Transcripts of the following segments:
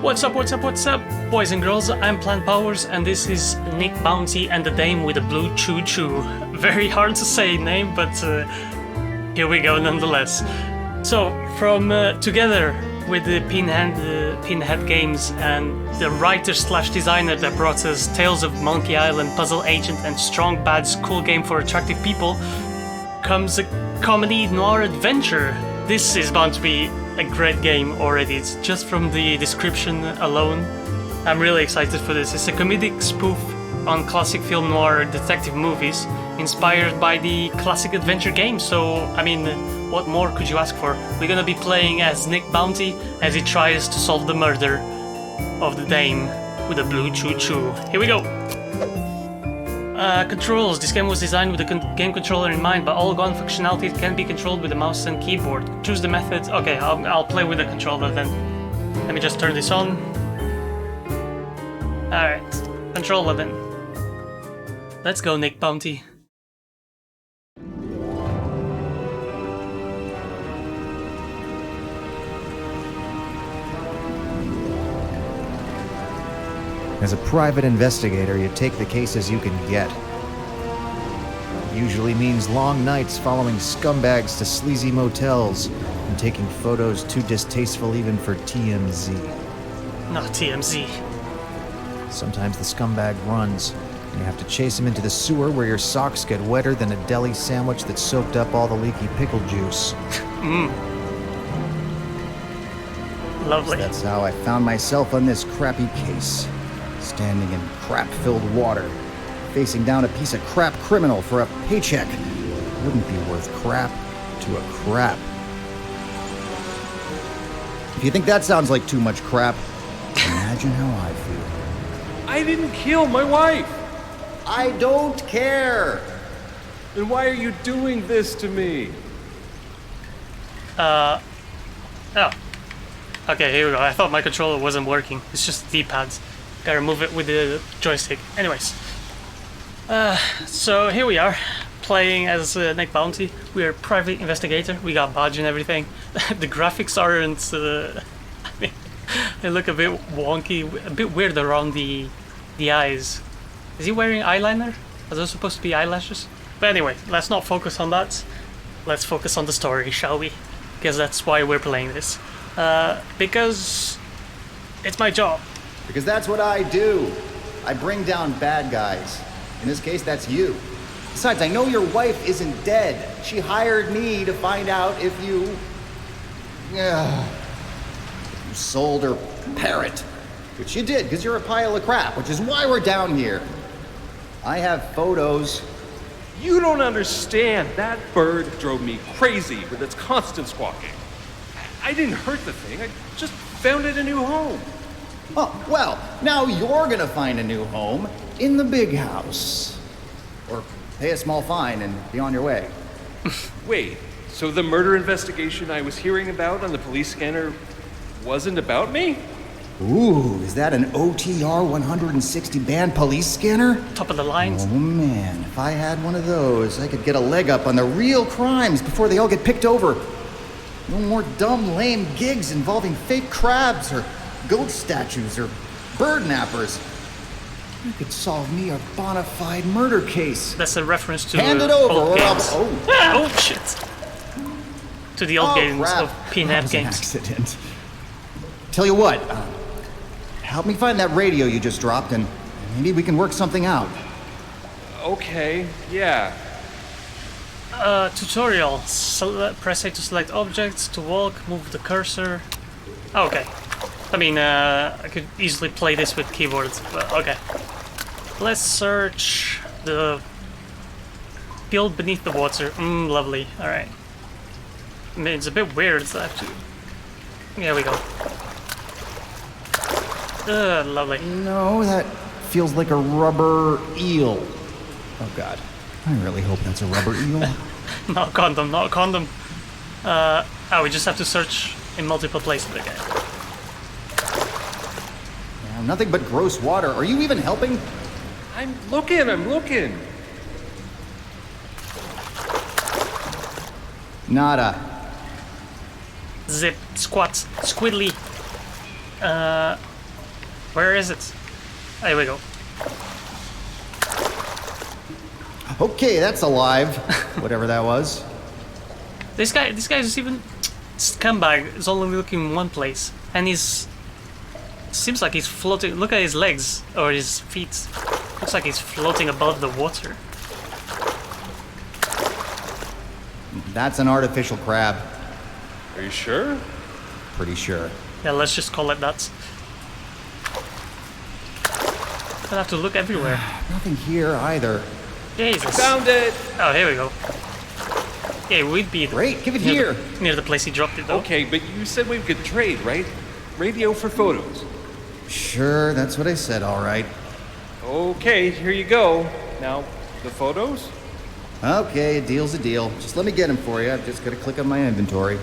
What's up, boys and girls? I'm Plant Powers, and this is Nick Bounty and the Dame with a Blue Choo Choo. Very hard to say name, but here we go nonetheless. So, from together with the Pinhead games and the writer/designer that brought us Tales of Monkey Island, Puzzle Agent, and Strong Bad's cool game for attractive people, comes a comedy noir adventure. This is bound to be a great game already. It's just from the description alone. I'm really excited for this. It's a comedic spoof on classic film noir detective movies, inspired by the classic adventure game. So, I mean, what more could you ask for? We're gonna be playing as Nick Bounty as he tries to solve the murder of the Dame with a Blue Choo Choo. Here we go! Controls. This game was designed with a game controller in mind, but all gun functionality can be controlled with a mouse and keyboard. Choose the method. Okay, I'll play with the controller then. Let me just turn this on. Alright, controller then. Let's go, Nick Bounty. As a private investigator, you take the cases you can get. Usually means long nights following scumbags to sleazy motels and taking photos too distasteful even for TMZ. Not TMZ. Sometimes the scumbag runs, and you have to chase him into the sewer where your socks get wetter than a deli sandwich that soaked up all the leaky pickle juice. Lovely. That's how I found myself on this crappy case. Standing in crap-filled water, facing down a piece of crap criminal for a paycheck. Wouldn't be worth crap to a crap. If you think that sounds like too much crap, imagine how I feel. I didn't kill my wife! I don't care! Then why are you doing this to me? Oh. Okay, here we go. I thought my controller wasn't working. It's just the D-pads. Gotta move it with the joystick. Anyways. So here we are, playing as Nick Bounty. We are a private investigator. We got badge and everything. The graphics aren't... I mean, they look a bit wonky, a bit weird around the eyes. Is he wearing eyeliner? Are those supposed to be eyelashes? But anyway, let's not focus on that. Let's focus on the story, shall we? Because that's why we're playing this. Because it's my job. Because that's what I do. I bring down bad guys. In this case, that's you. Besides, I know your wife isn't dead. She hired me to find out if you sold her parrot. Which you did, because you're a pile of crap, which is why we're down here. I have photos. You don't understand. That bird drove me crazy with its constant squawking. I didn't hurt the thing. I just found it a new home. Oh, well, now you're gonna find a new home in the big house. Or pay a small fine and be on your way. Wait, so the murder investigation I was hearing about on the police scanner wasn't about me? Ooh, is that an OTR 160 band police scanner? Top of the lines. Oh man, if I had one of those, I could get a leg up on the real crimes before they all get picked over. No more dumb, lame gigs involving fake crabs or goat statues or bird nappers. You could solve me a bona fide murder case. That's a reference to Hand it over old or games. Oh shit! To the old games crap. of Pinhead That was an games. accident. Tell you what, help me find that radio you just dropped and maybe we can work something out. Okay, yeah. Tutorial. Press A to select objects, to walk, move the cursor. Oh, okay. I mean, I could easily play this with keyboards, but okay. Let's search the field beneath the water. Lovely. Alright. I mean, it's a bit weird, actually. There we go. Lovely. No, that feels like a rubber eel. Oh god. I really hope that's a rubber eel. Not condom, not condom. We just have to search in multiple places again. Nothing but gross water. Are you even helping? I'm looking. Nada. Zip, squat, squiddly. Where is it? There we go. Okay, that's alive. Whatever that was. This guy's even scumbag is only looking in one place, and he's seems like he's floating. Look at his legs or his feet. Looks like he's floating above the water. That's an artificial crab. Are you sure? Pretty sure. Yeah, let's just call it that. Gonna have to look everywhere. Nothing here either. Jesus. Found it! Oh, here we go. Yeah, we'd be Great, give it here. Near the place he dropped it, though. Okay, but you said we could trade, right? Radio for photos. Sure, that's what I said, all right. Okay, here you go. Now, the photos? Okay, a deal's a deal. Just let me get them for you. I've just got to click on my inventory.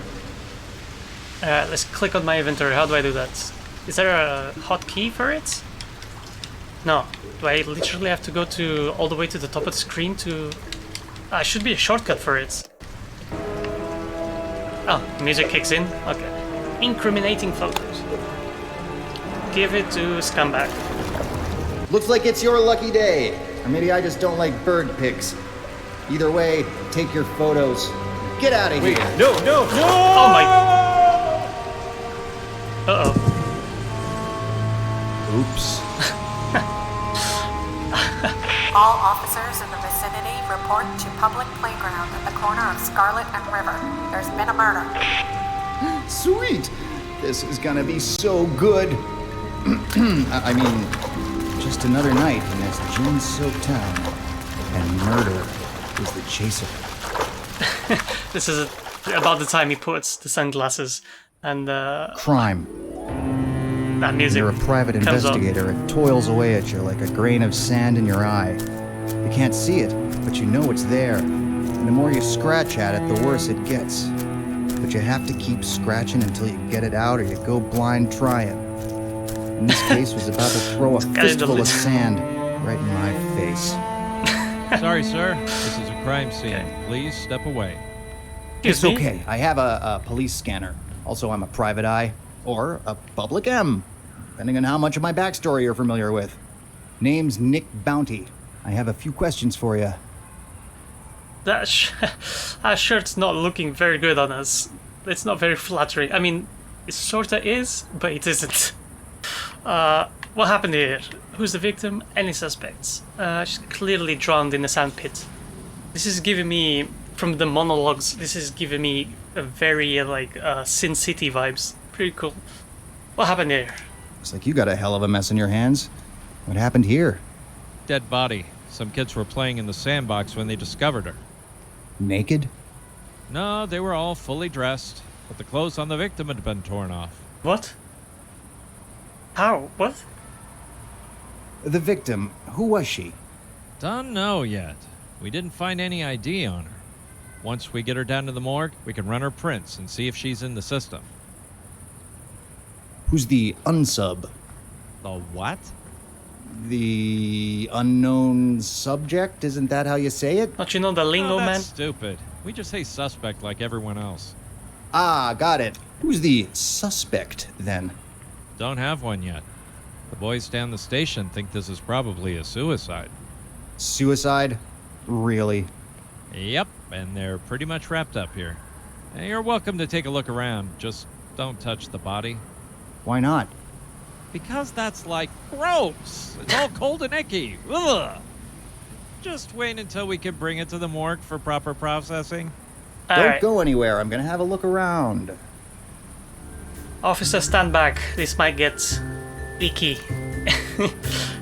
Let's click on my inventory. How do I do that? Is there a hotkey for it? No. Do I literally have to go to all the way to the top of the screen to... should be a shortcut for it. Oh, music kicks in. Okay. Incriminating photos. Give it to Scumbag. Looks like it's your lucky day. Or maybe I just don't like bird pics. Either way, take your photos. Get out of here. No! Oh my... Uh-oh. Oops. All officers in the vicinity report to public playground at the corner of Scarlet and River. There's been a murder. Sweet. This is gonna be so good. I mean, just another night in this gin-soaked town. And murder is the chaser. This is about the time he puts the sunglasses and Crime. that music. You're a private comes on. investigator. It toils away at you like a grain of sand in your eye. You can't see it, but you know it's there. And the more you scratch at it, the worse it gets. But you have to keep scratching until you get it out or you go blind trying. And this case was about to throw a guy's fistful of delicious. sand right in my face. Sorry, sir. This is a crime scene. Please step away. Excuse It's me? okay. I have a police scanner. Also, I'm a private eye. Or a public M. Depending on how much of my backstory you're familiar with. Name's Nick Bounty. I have a few questions for you. That shirt's not looking very good on us. It's not very flattering. I mean, it sorta is, but it isn't. What happened here? Who's the victim? Any suspects? She's clearly drowned in a sandpit. This is giving me, from the monologues, this is giving me a very, Sin City vibes. Pretty cool. What happened here? Looks like you got a hell of a mess in your hands. What happened here? Dead body. Some kids were playing in the sandbox when they discovered her. Naked? No, they were all fully dressed, but the clothes on the victim had been torn off. What? How? What? The victim, who was she? Don't know yet. We didn't find any ID on her. Once we get her down to the morgue, we can run her prints and see if she's in the system. Who's the unsub? The what? The unknown subject? Isn't that how you say it? Don't you know the lingo, Oh, that's man? stupid. We just say suspect like everyone else. Ah, got it. Who's the suspect, then? Don't have one yet. The boys down the station think this is probably a suicide. Suicide? Really? Yep, and they're pretty much wrapped up here. Now, you're welcome to take a look around, just don't touch the body. Why not? Because that's like gross! It's all cold and icky! Ugh! Just wait until we can bring it to the morgue for proper processing. Don't Alright. go anywhere. I'm gonna have a look around. Officer, stand back. This might get icky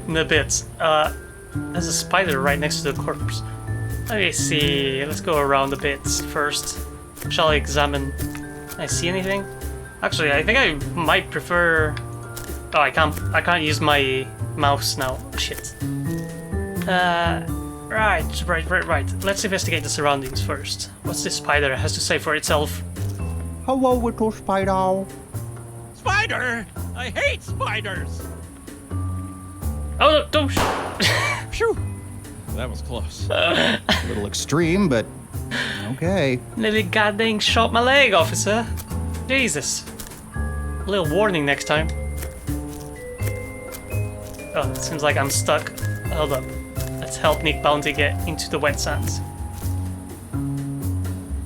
in a bit. There's a spider right next to the corpse. Let me see. Let's go around a bit first. Shall I examine? Can I see anything? Actually, I think I might prefer... Oh, I can't use my mouse now. Shit. Right. Let's investigate the surroundings first. What's this spider has to say for itself? Hello, little spider. Spider! I hate spiders! Oh, no, don't... Phew! That was close. A little extreme, but okay. Nearly goddamn shot my leg, officer. Jesus. A little warning next time. Oh, it seems like I'm stuck. Hold up. Let's help Nick Bounty get into the wet sands.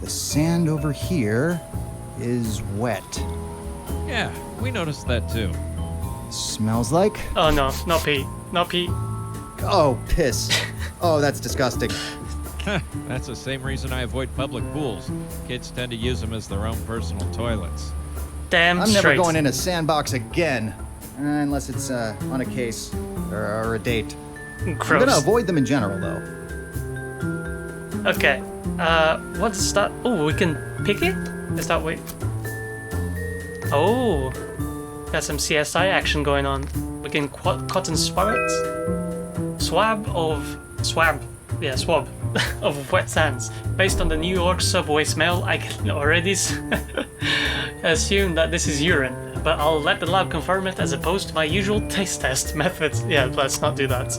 The sand over here is wet. Yeah, we noticed that too. Smells like... Oh no, not pee. Not pee. Oh, piss. Oh, that's disgusting. That's the same reason I avoid public pools. Kids tend to use them as their own personal toilets. Damn I'm straight. never going in a sandbox again. Unless it's on a case or a date. Gross. I'm gonna avoid them in general, though. Okay. What's that? Oh, we can pick it? Is that way? Oh. Got some CSI action going on. We can cotton swab it. Swab of wet sands. Based on the New York subway smell, I can already assume that this is urine, but I'll let the lab confirm it as opposed to my usual taste test method. Yeah, let's not do that.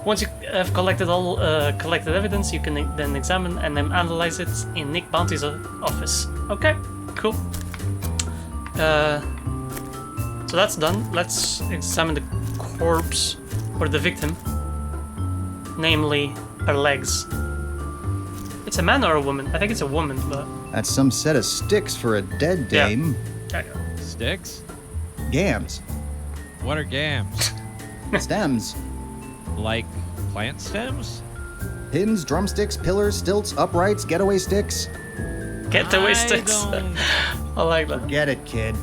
Once you have collected all collected evidence, you can then examine and then analyze it in Nick Bounty's office. Okay, cool. So that's done. Let's examine the corpse or the victim, namely her legs. It's a man or a woman? I think it's a woman, but... That's some set of sticks for a dead dame. Yeah. Sticks? Gams. What are gams? Stems. Like plant stems? Pins, drumsticks, pillars, stilts, uprights, getaway sticks. Getaway sticks. I like that. Get it, kid.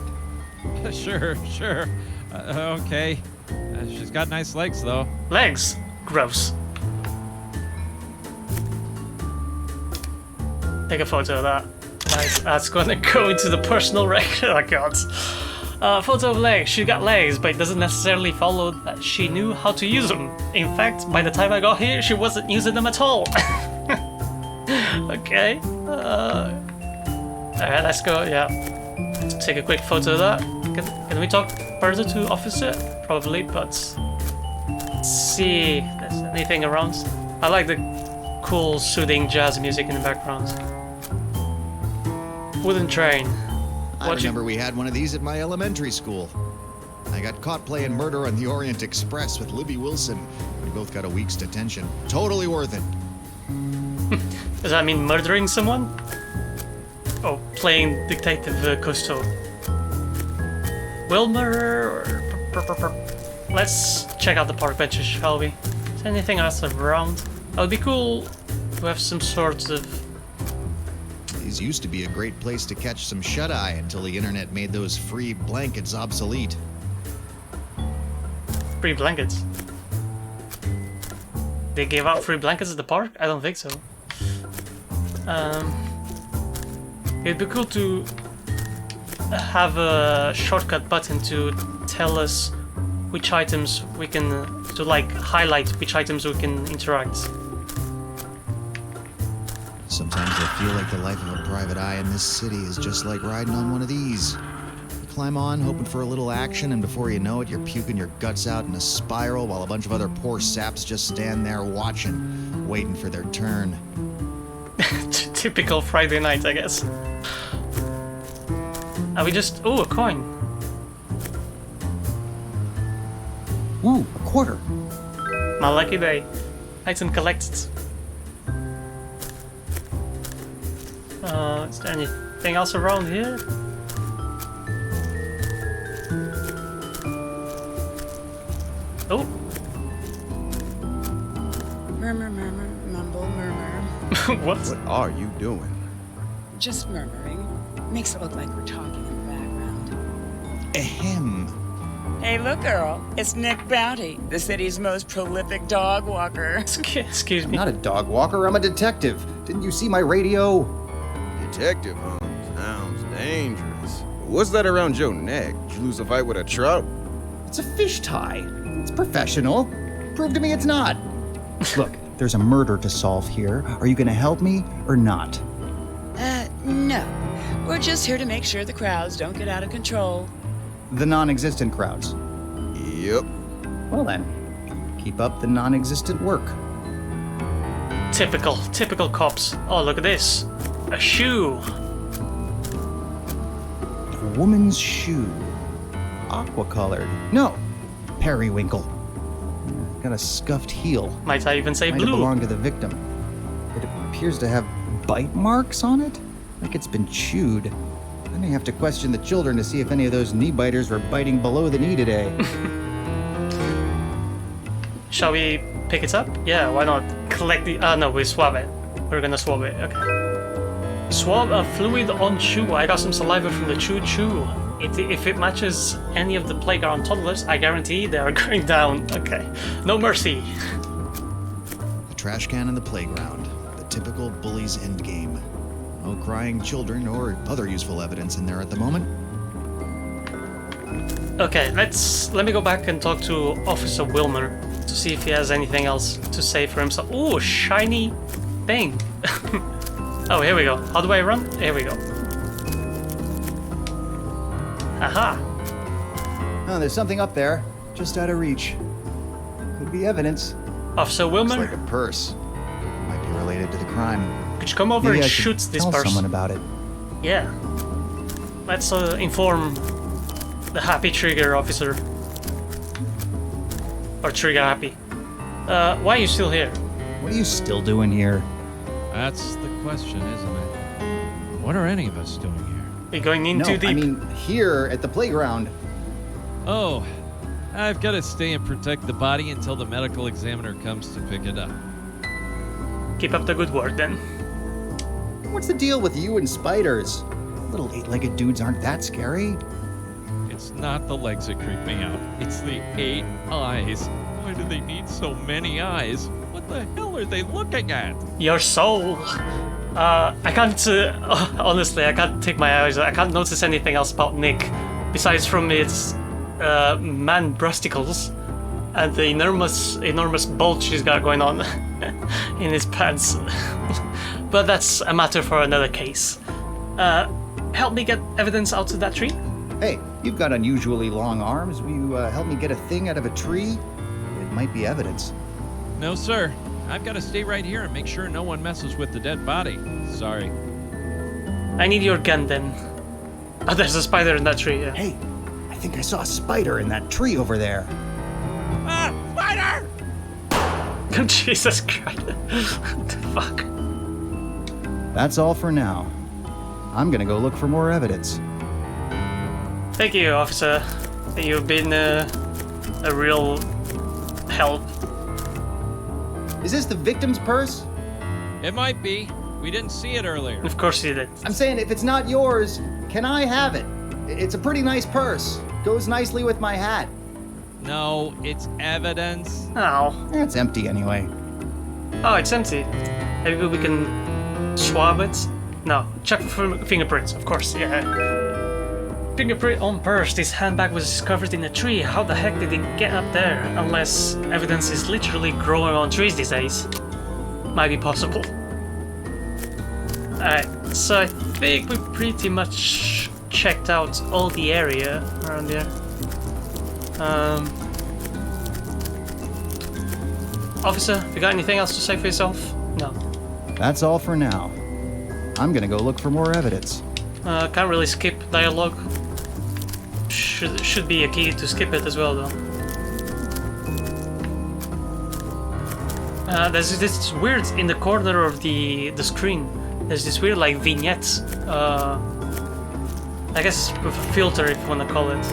Sure. Okay. She's got nice legs, though. Legs. Gross. Take a photo of that. Nice. That's gonna go into the personal record. Oh god. Photo of legs. She got legs, but it doesn't necessarily follow that she knew how to use them. In fact, by the time I got here, she wasn't using them at all. Okay. Alright, let's go. Yeah. Let's take a quick photo of that. Can we talk further to officer? Probably, but let's see if there's anything around. I like the cool, soothing jazz music in the background. Wooden train. I remember we had one of these at my elementary school. I got caught playing Murder on the Orient Express with Libby Wilson. We both got a week's detention. Totally worth it. Does that mean murdering someone? Oh, playing Detective Cousteau. Wilmer or... Let's check out the park benches, shall we? Is there anything else around? It would be cool to have some sort of... These used to be a great place to catch some shut-eye until the internet made those free blankets obsolete. free blankets. They gave out free blankets at the park? I don't think so. It'd be cool to have a shortcut button to tell us which items we can, to like highlight which items we can interact. Sometimes I feel like the life of a private eye in this city is just like riding on one of these. You climb on, hoping for a little action, and before you know it, you're puking your guts out in a spiral while a bunch of other poor saps just stand there watching, waiting for their turn. Typical Friday night, I guess. Are we just... Oh, a coin. Ooh, a quarter. My lucky day. Item collected. Is there anything else around here? Oh. Murmur, murmur, mumble, murmur. What? What are you doing? Just murmuring. Makes it look like we're talking in the background. Ahem. Hey, look, girl. It's Nick Bounty, the city's most prolific dog walker. Excuse I'm me. not a dog walker, I'm a detective. Didn't you see my radio? Detective, huh? Sounds dangerous. What's that around your neck? Did you lose a fight with a trout? It's a fish tie. It's professional. Prove to me it's not. Look, there's a murder to solve here. Are you gonna help me or not? No. We're just here to make sure the crowds don't get out of control. The non-existent crowds. Yep. Well then, keep up the non-existent work. Typical cops. Oh, look at this. A shoe. A woman's shoe. Aqua-colored. No, periwinkle. got a scuffed heel. Might I even say Might have blue? belonged to the victim. It appears to have bite marks on it, like it's been chewed. I may have to question the children to see if any of those knee biters were biting below the knee today. Shall we pick it up? Yeah, why not? Collect the... no, we swab it. We're gonna swab it, okay. Swab a fluid on chew. I got some saliva from the chew. If it matches any of the playground toddlers, I guarantee they are going down. Okay. No mercy. The trash can in the playground. The typical bully's endgame. No crying children or other useful evidence in there at the moment. Okay, let me go back and talk to Officer Wilmer to see if he has anything else to say for himself. Ooh, shiny thing. Oh, here we go. How do I run? Here we go. Aha. Oh, there's something up there, just out of reach. Could be evidence. Officer Looks Wilmer, like a purse. Might be related to the crime. could you come over Maybe and I should shoot this tell person? someone about it. Yeah. Let's inform the happy trigger officer. Or trigger happy. Why are you still here? What are you still doing here? That's the question, isn't it? What are any of us doing here? You're going in No, too deep. I mean here at the playground. Oh, I've got to stay and protect the body until the medical examiner comes to pick it up. Keep up the good work then. What's the deal with you and spiders? Little eight-legged dudes aren't that scary. It's not the legs that creep me out. It's the 8 eyes. Why do they need so many eyes? What the hell are they looking at? Your soul. I can't, honestly, I can't take my eyes, I can't notice anything else about Nick, besides from its, man breasticles, and the enormous bulge he's got going on in his pants. But that's a matter for another case. Help me get evidence out of that tree? Hey, you've got unusually long arms. Will you help me get a thing out of a tree? It might be evidence. No, sir. I've got to stay right here and make sure no one messes with the dead body. Sorry. I need your gun then. Oh, there's a spider in that tree, yeah. Hey, I think I saw a spider in that tree over there. Ah! Spider! Jesus Christ. What the fuck? That's all for now. I'm gonna go look for more evidence. Thank you, officer. You've been a real help. Is this the victim's purse? It might be. We didn't see it earlier. Of course you did. I'm saying if it's not yours, can I have it? It's a pretty nice purse. Goes nicely with my hat. No, it's evidence. Oh. It's empty anyway. Oh, it's empty. Maybe we can swab it? No, check for fingerprints, of course, yeah. Fingerprint on purse. This handbag was discovered in a tree. How the heck did it get up there? Unless evidence is literally growing on trees these days. Might be possible. Alright, so I think we pretty much checked out all the area around here. Officer, you got anything else to say for yourself? No. That's all for now. I'm gonna go look for more evidence. Can't really skip dialogue. Should be a key to skip it as well, though. There's this weird in the corner of the screen. There's this weird like vignette. I guess with a filter, if you want to call it.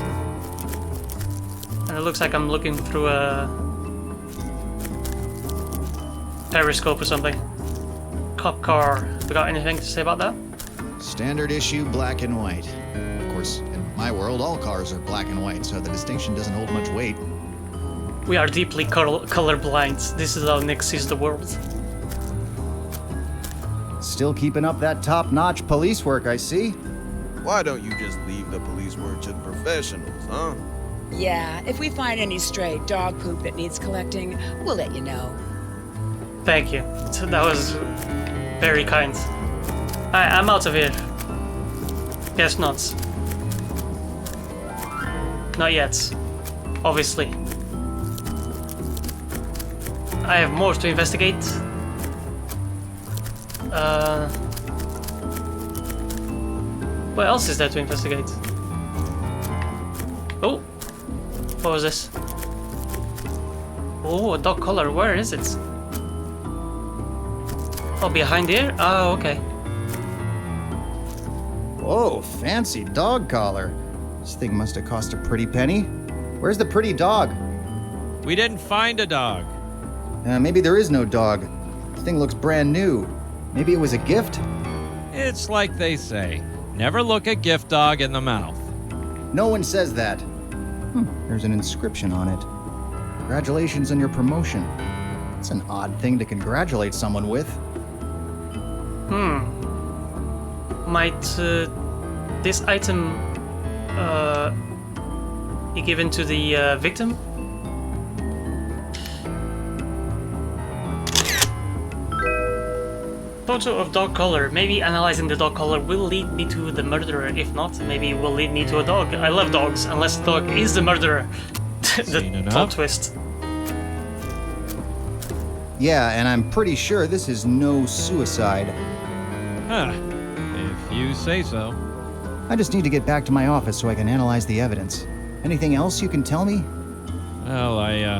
And it looks like I'm looking through a periscope or something. Cop car. We got anything to say about that? Standard issue, black and white. Of course, in my world, all cars are black and white, so the distinction doesn't hold much weight. We are deeply colorblind. This is how Nick sees the world. Still keeping up that top-notch police work, I see. Why don't you just leave the police work to the professionals, huh? Yeah, if we find any stray dog poop that needs collecting, we'll let you know. Thank you. That was very kind. I'm out of here. Guess not. Not yet. Obviously. I have more to investigate. What else is there to investigate? Oh! What was this? Oh, a dog collar. Where is it? Oh, behind here? Oh, okay. Whoa, fancy dog collar. This thing must have cost a pretty penny. Where's the pretty dog? We didn't find a dog. Maybe there is no dog. The thing looks brand new. Maybe it was a gift? It's like they say, never look a gift dog in the mouth. No one says that. There's an inscription on it. Congratulations on your promotion. It's an odd thing to congratulate someone with. Might this item be given to the victim? Photo of dog collar. Maybe analyzing the dog collar will lead me to the murderer. If not, maybe it will lead me to a dog. I love dogs, unless the dog is the murderer. The plot twist. Yeah, and I'm pretty sure this is no suicide. Huh. If you say so. I just need to get back to my office so I can analyze the evidence. Anything else you can tell me? Well, I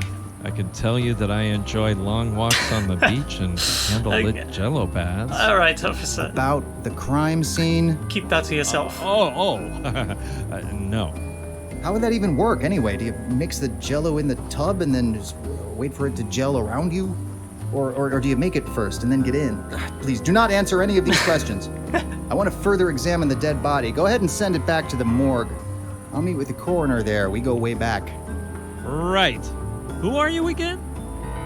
can tell you that I enjoy long walks on the beach and candlelit Jello baths. All right, officer. About the crime scene? Keep that to yourself. No. How would that even work anyway? Do you mix the Jello in the tub and then just wait for it to gel around you? Or do you make it first and then get in? Please do not answer any of these questions. I want to further examine the dead body. Go ahead and send it back to the morgue. I'll meet with the coroner there. We go way back. Right. Who are you again?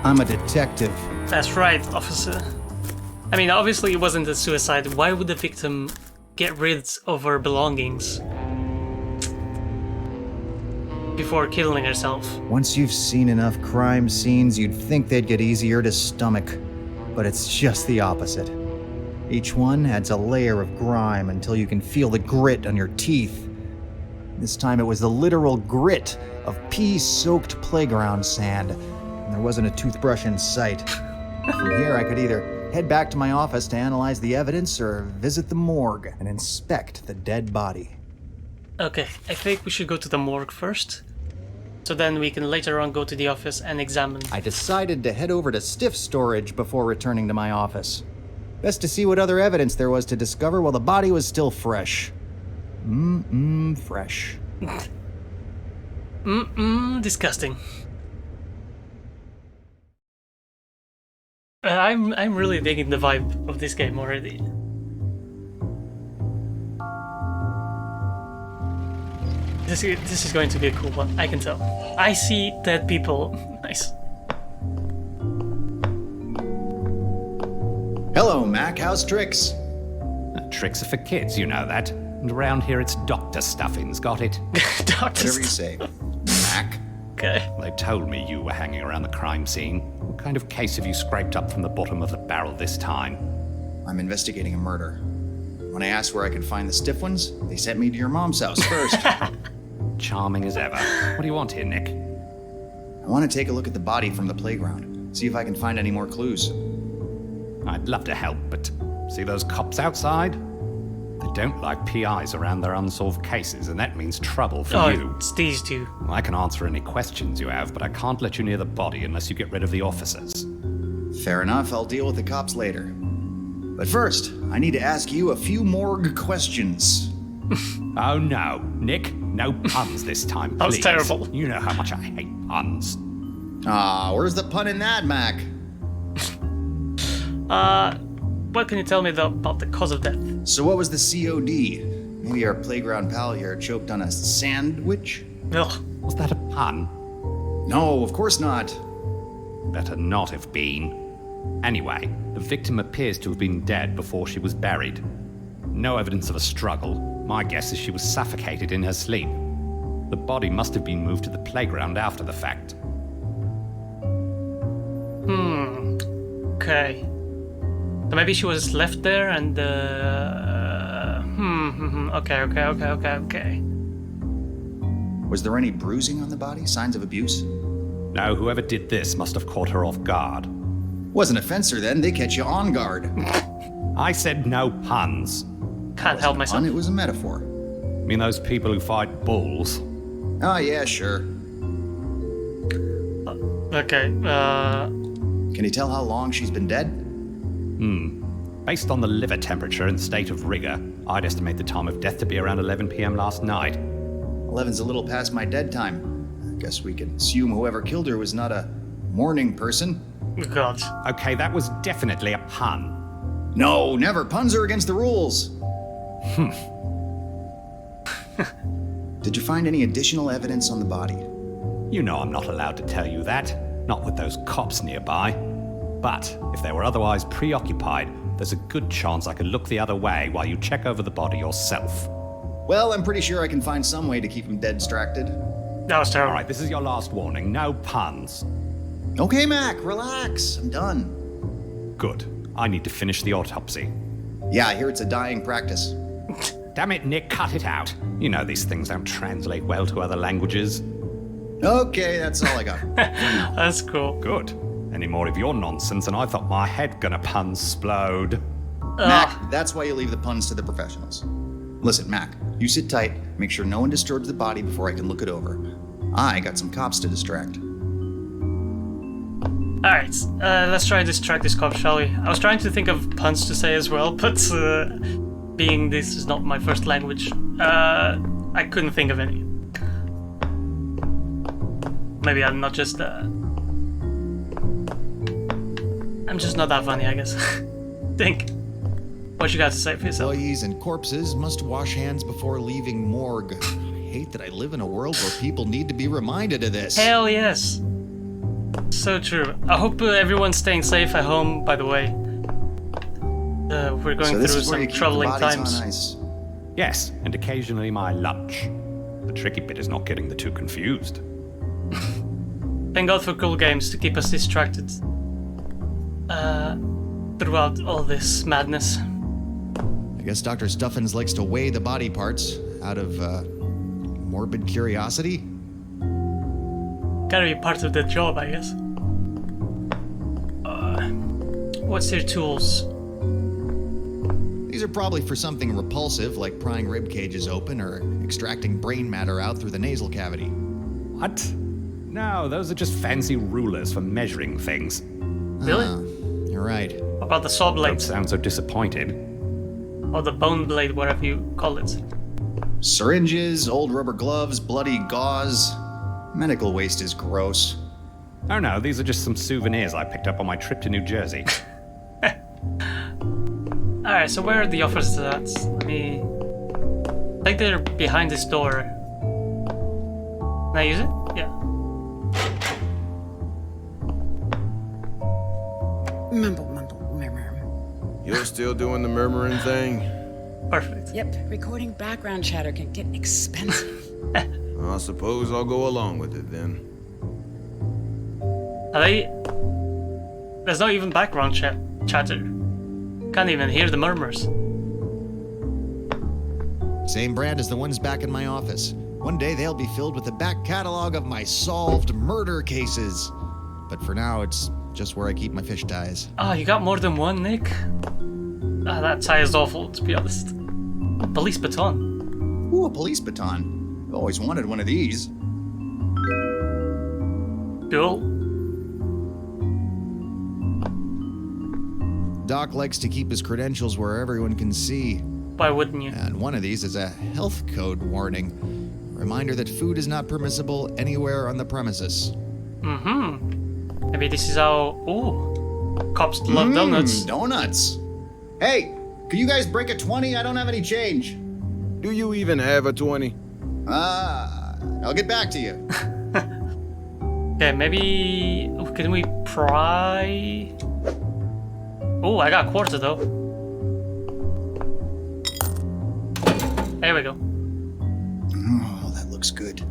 I'm a detective. That's right, officer. I mean, obviously it wasn't a suicide. Why would the victim get rid of her belongings before killing herself? Once you've seen enough crime scenes, you'd think they'd get easier to stomach. But it's just the opposite. Each one adds a layer of grime until you can feel the grit on your teeth. This time it was the literal grit of pea-soaked playground sand, and there wasn't a toothbrush in sight. From here, I could either head back to my office to analyze the evidence or visit the morgue and inspect the dead body. Okay, I think we should go to the morgue first, so then we can later on go to the office and examine. I decided to head over to stiff storage before returning to my office. Best to see what other evidence there was to discover while the body was still fresh. Fresh. Disgusting. I'm really digging the vibe of this game already. This is going to be a cool one, I can tell. I see dead people. Nice. Hello, Mac. How's tricks? Tricks are for kids, you know that. And around here it's doctor stuffings, got it? Whatever you say. Mac? Okay. They told me you were hanging around the crime scene. What kind of case have you scraped up from the bottom of the barrel this time? I'm investigating a murder. When I asked where I could find the stiff ones, they sent me to your mom's house first. Charming as ever. What do you want here, Nick? I want to take a look at the body from the playground, see if I can find any more clues. I'd love to help, but see those cops outside? They don't like PIs around their unsolved cases, and that means trouble for you. It's these two. I can answer any questions you have, but I can't let you near the body unless you get rid of the officers. Fair enough, I'll deal with the cops later. But first, I need to ask you a few morgue questions. Oh no, Nick, no puns this time, please. That was terrible. You know how much I hate puns. Where's the pun in that, Mac? What can you tell me about the cause of death? So what was the COD? Maybe our playground pal here choked on a sandwich? Ugh. Was that a pun? No, of course not. Better not have been. Anyway, the victim appears to have been dead before she was buried. No evidence of a struggle. My guess is she was suffocated in her sleep. The body must have been moved to the playground after the fact. Okay. So maybe she was left there and okay. Was there any bruising on the body? Signs of abuse? No, whoever did this must have caught her off guard. Wasn't a fencer then, they catch you on guard. I said no puns. Can't help myself. It was a metaphor. I mean those people who fight bulls. Oh yeah, sure. Okay, Can you tell how long she's been dead? Based on the liver temperature and state of rigor, I'd estimate the time of death to be around 11 p.m. last night. 11's a little past my dead time. I guess we can assume whoever killed her was not a morning person. God. Okay, that was definitely a pun. No, never. Puns are against the rules. Did you find any additional evidence on the body? You know I'm not allowed to tell you that, not with those cops nearby. But if they were otherwise preoccupied, there's a good chance I could look the other way while you check over the body yourself. Well, I'm pretty sure I can find some way to keep him dead distracted. That was terrible. All right, this is your last warning. No puns. Okay, Mac, relax. I'm done. Good. I need to finish the autopsy. Yeah, I hear it's a dying practice. Damn it, Nick, cut it out. You know these things don't translate well to other languages. Okay, that's all I got. That's cool. Good. Any more of your nonsense and I thought my head gonna pun-splode. Mac, that's why you leave the puns to the professionals. Listen, Mac, you sit tight, make sure no one disturbs the body before I can look it over. I got some cops to distract. Alright, let's try to distract this cop, shall we? I was trying to think of puns to say as well, but being this is not my first language, I couldn't think of any. Maybe I'm not just, I'm just not that funny, I guess. Think. What you got to say for yourself? Employees and corpses must wash hands before leaving morgue. I hate that I live in a world where people need to be reminded of this. Hell yes. So true. I hope everyone's staying safe at home, by the way. We're going through some troubling times. Yes, and occasionally my lunch. The tricky bit is not getting the two confused. Thank God for cool games to keep us distracted throughout all this madness. I guess Dr. Stuffins likes to weigh the body parts out of morbid curiosity. Gotta be part of the job, I guess. What's your tools? These are probably for something repulsive, like prying rib cages open or extracting brain matter out through the nasal cavity. What? No, those are just fancy rulers for measuring things. Really? You're right. What about the saw blade? Don't sound so disappointed. Or the bone blade, whatever you call it. Syringes, old rubber gloves, bloody gauze. Medical waste is gross. Oh no, these are just some souvenirs I picked up on my trip to New Jersey. Alright, so where are the officers at? Let me... I think they're behind this door. Can I use it? Yeah. Mumble, murmur. You're still doing the murmuring thing? Perfect. Yep, recording background chatter can get expensive. I suppose I'll go along with it then. Are they... There's not even background chatter. Can't even hear the murmurs. Same brand as the ones back in my office. One day they'll be filled with the back catalog of my solved murder cases. But for now, it's just where I keep my fish ties. Ah, you got more than one, Nick? Ah, that tie is awful, to be honest. A police baton. Ooh, a police baton. I've always wanted one of these. Cool. Doc likes to keep his credentials where everyone can see. Why wouldn't you? And one of these is a health code warning. Reminder that food is not permissible anywhere on the premises. Mm-hmm. Maybe this is how... Ooh. Cops love donuts. Donuts. Hey, can you guys break a 20? I don't have any change. Do you even have a 20? I'll get back to you. Okay, maybe... Can we pry... Oh, I got a quarter though. There we go. Oh, that looks good.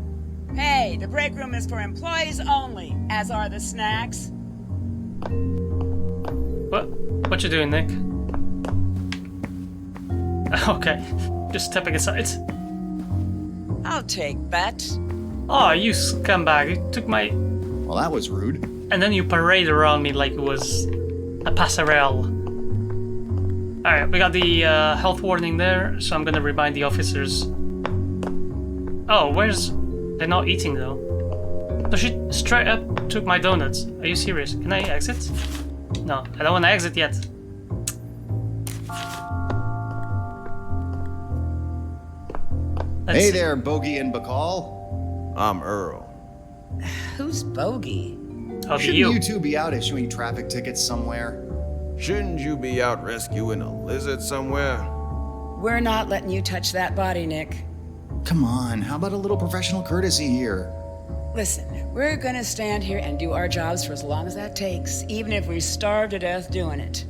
Hey, the break room is for employees only, as are the snacks. What you doing, Nick? Okay, just stepping aside. I'll take that. Oh, you scumbag! You took my... Well, that was rude. And then you parade around me like it was a passerelle. Alright, we got the health warning there, so I'm gonna remind the officers. Oh, where's... They're not eating though. So she straight up took my donuts. Are you serious? Can I exit? No, I don't want to exit yet. Let's Hey see. there, Bogey and Bacall. I'm Earl. Who's Bogey? I'll be Shouldn't you. you two be out issuing traffic tickets somewhere? Shouldn't you be out rescuing a lizard somewhere? We're not letting you touch that body, Nick. Come on, how about a little professional courtesy here? Listen, we're gonna stand here and do our jobs for as long as that takes, even if we starve to death doing it.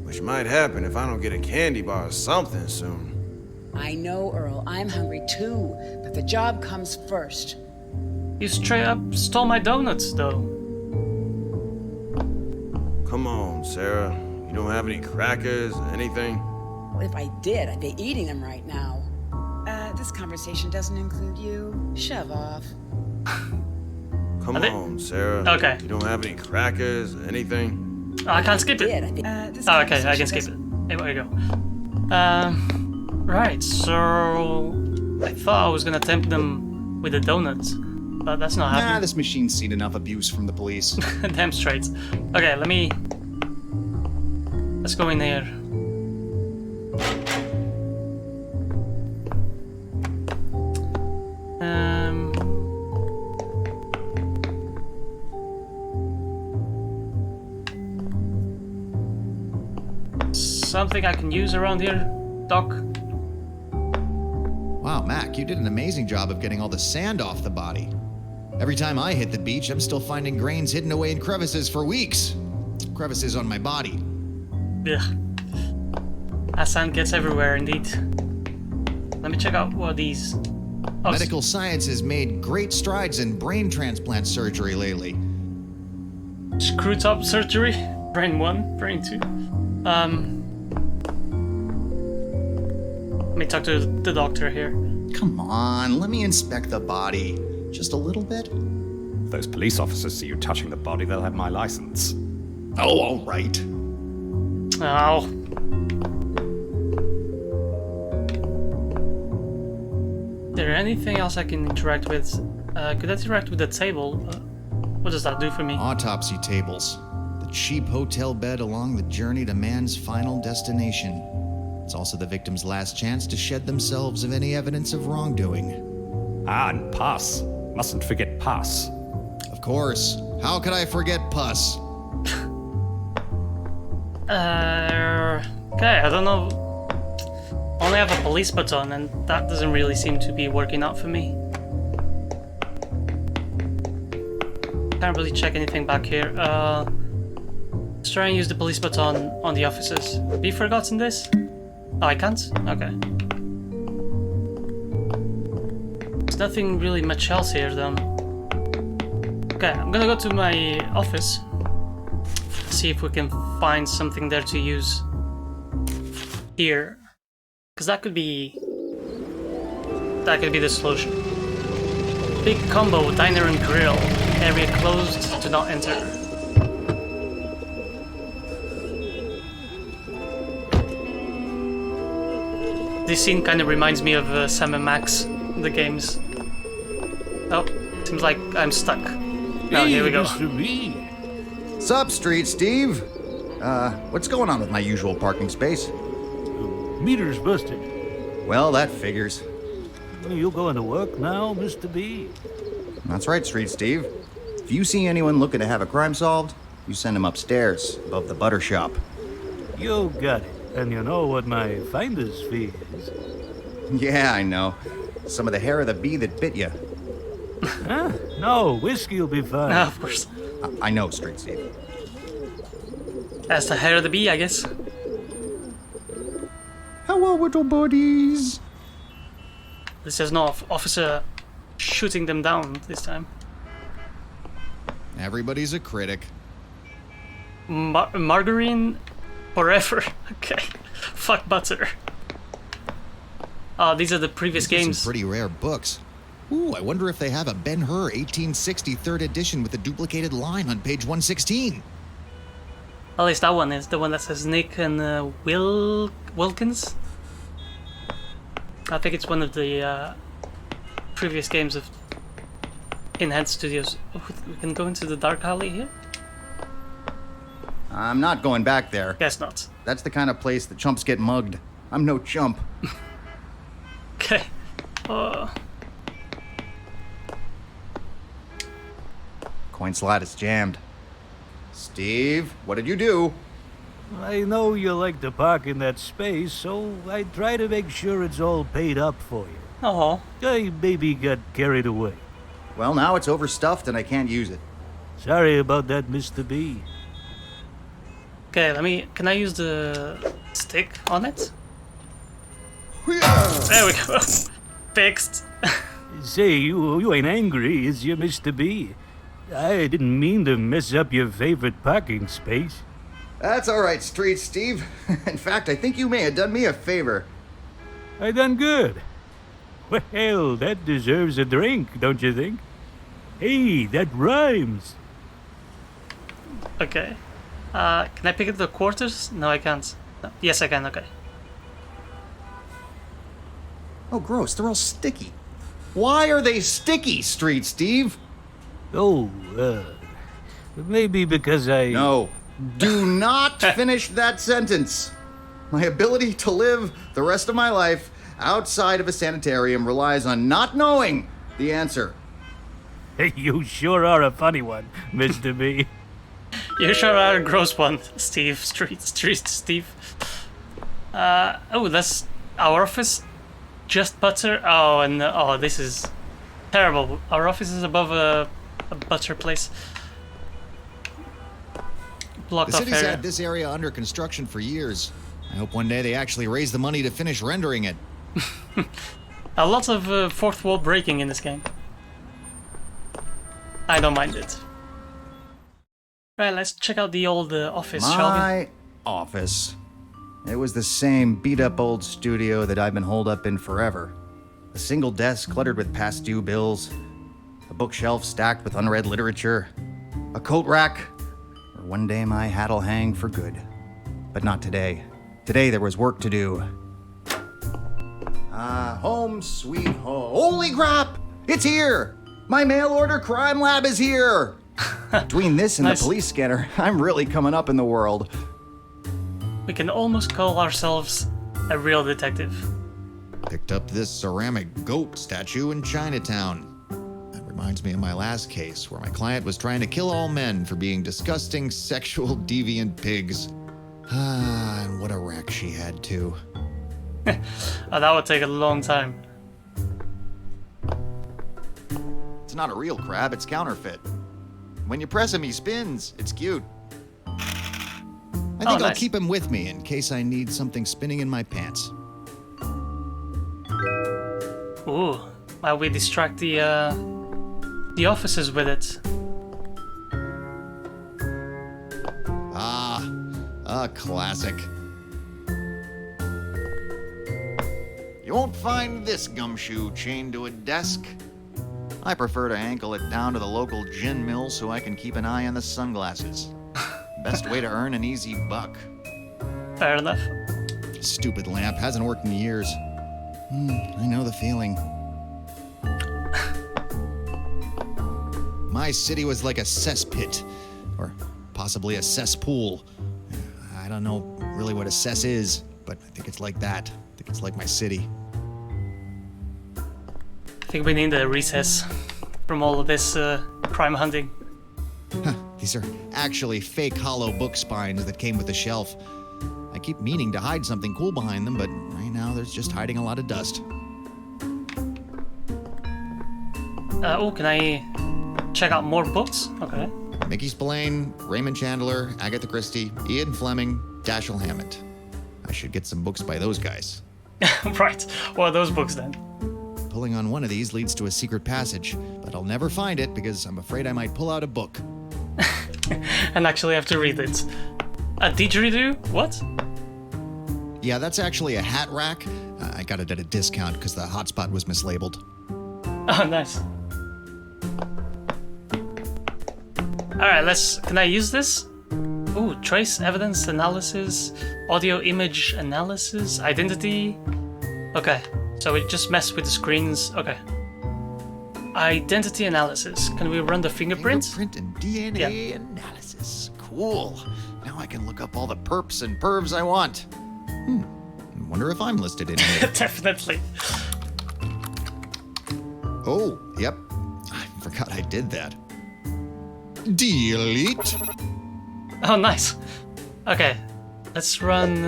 Which might happen if I don't get a candy bar or something soon. I know, Earl, I'm hungry too, but the job comes first. You straight up stole my donuts, though. Come on, Sarah. You don't have any crackers, anything? Well, if I did, I'd be eating them right now. This conversation doesn't include you. Shove off. Come Are they- on, Sarah. Okay. You don't have any crackers, anything? Oh, I can't skip it. Did, I'd be, this Oh, okay, I conversation can skip it. doesn't- Hey, there you go. Right, so... I thought I was gonna tempt them with the donuts, but that's not Nah, happening. this machine's seen enough abuse from the police. Damn straight. Okay, let's go in here. Something I can use around here, Doc? Wow, Mac, you did an amazing job of getting all the sand off the body. Every time I hit the beach, I'm still finding grains hidden away in crevices for weeks. Crevices on my body. Ugh. That sand gets everywhere, indeed. Let me check out what these... Oh, Medical science has made great strides in brain transplant surgery lately. Screw top surgery. Brain 1, brain 2. Let me talk to the doctor here. Come on, let me inspect the body. Just a little bit? If those police officers see you touching the body, they'll have my license. Oh, all right. Oh. Is there anything else I can interact with? Could I interact with the table? What does that do for me? Autopsy tables. The cheap hotel bed along the journey to man's final destination. It's also the victim's last chance to shed themselves of any evidence of wrongdoing. Ah, and pus. Mustn't forget pus. Of course. How could I forget pus? Okay, I don't know. Only have a police baton, and that doesn't really seem to be working out for me. Can't really check anything back here. Let's try and use the police baton on the officers. Have you forgotten this? Oh, I can't? Okay. There's nothing really much else here, then. Okay, I'm gonna go to my office. See if we can find something there to use here. Because that could be the solution. Big combo, diner and grill. Area closed, do not enter. This scene kind of reminds me of Sam and Max, the games. Oh, seems like I'm stuck. No, here we go. Mr. B. Sup, Street Steve? What's going on with my usual parking space? Meter's busted. Well, that figures. You going to work now, Mr. B? That's right, Street Steve. If you see anyone looking to have a crime solved, you send them upstairs, above the butter shop. You got it. And you know what my finder's fee is. Yeah, I know. Some of the hair of the bee that bit you. Huh? No, whiskey'll be fine. Ah, of course. I know, Street Steve. That's the hair of the bee, I guess. Hello, little buddies. This is no officer shooting them down this time. Everybody's a critic. Margarine forever. Okay. Fuck butter. Oh, these are the previous These are games. some pretty rare books. Ooh, I wonder if they have a Ben-Hur 1860 3rd edition with a duplicated line on page 116. At least that one is the one that says Nick and Wilkins. I think it's one of the previous games of Pinhead Studios. Oh, we can go into the dark alley here? I'm not going back there. Guess not. That's the kind of place that chumps get mugged. I'm no chump. Okay. Coin slot is jammed. Steve, what did you do? I know you like to park in that space, so I try to make sure it's all paid up for you. Oh. I maybe got carried away. Well, now it's overstuffed and I can't use it. Sorry about that, Mr. B. Okay, can I use the stick on it? There we go. Fixed. Say, you ain't angry, is you, Mr. B? I didn't mean to mess up your favorite parking space. That's all right, Street Steve. In fact, I think you may have done me a favor. I done good. Well, that deserves a drink, don't you think? Hey, that rhymes. Okay. Can I pick up the quarters? No, I can't. No. Yes, I can, okay. Oh, gross, they're all sticky. Why are they sticky, Street Steve? Oh, maybe because I... No, do not finish that sentence. My ability to live the rest of my life outside of a sanitarium relies on not knowing the answer. You sure are a funny one, Mr. B. You sure are a gross one, Steve. Street Steve. Oh, that's our office. Just butter. Oh, and this is terrible. Our office is above a butter place. Blocked The off city's area. had this area under construction for years. I hope one day they actually raise the money to finish rendering it. A lot of fourth wall breaking in this game. I don't mind it. Right, let's check out the old office, shall we? My office. It was the same beat-up old studio that I've been holed up in forever. A single desk cluttered with past due bills, a bookshelf stacked with unread literature, a coat rack, where one day my hat'll hang for good. But not today. Today there was work to do. Home sweet home. Holy crap! It's here! My mail order crime lab is here! Between this and Nice. the police scanner, I'm really coming up in the world. We can almost call ourselves a real detective. Picked up this ceramic goat statue in Chinatown. That reminds me of my last case, where my client was trying to kill all men for being disgusting, sexual, deviant pigs. Ah, and what a wreck she had, too. Oh, that would take a long time. It's not a real crab, it's counterfeit. When you press him, he spins. It's cute. I think I'll nice. keep him with me in case I need something spinning in my pants. Ooh, while we distract the officers with it. Ah, a classic. You won't find this gumshoe chained to a desk. I prefer to ankle it down to the local gin mill so I can keep an eye on the sunglasses. Best way to earn an easy buck. Fair enough. Stupid lamp hasn't worked in years. I know the feeling. My city was like a cesspit, or possibly a cesspool. I don't know really what a cess is, but I think it's like that. I think it's like my city. I think we need a recess from all of this crime hunting. These are actually fake hollow book spines that came with the shelf. I keep meaning to hide something cool behind them, but right now there's just hiding a lot of dust. Can I check out more books? Okay. Mickey Spillane, Raymond Chandler, Agatha Christie, Ian Fleming, Dashiell Hammett. I should get some books by those guys. Right. What are those books then? Pulling on one of these leads to a secret passage, but I'll never find it because I'm afraid I might pull out a book. And actually have to read it. A didgeridoo? What? Yeah, that's actually a hat rack. I got it at a discount because the hotspot was mislabeled. Oh, nice. Alright, can I use this? Ooh, trace evidence analysis, audio image analysis, identity. Okay, so we just mess with the screens. Okay. Identity analysis. Can we run the fingerprint? Fingerprint and DNA analysis. Cool. Now I can look up all the perps and pervs I want. Wonder if I'm listed in here. Definitely. Oh, yep. I forgot I did that. Delete. Oh, nice. Okay, let's run.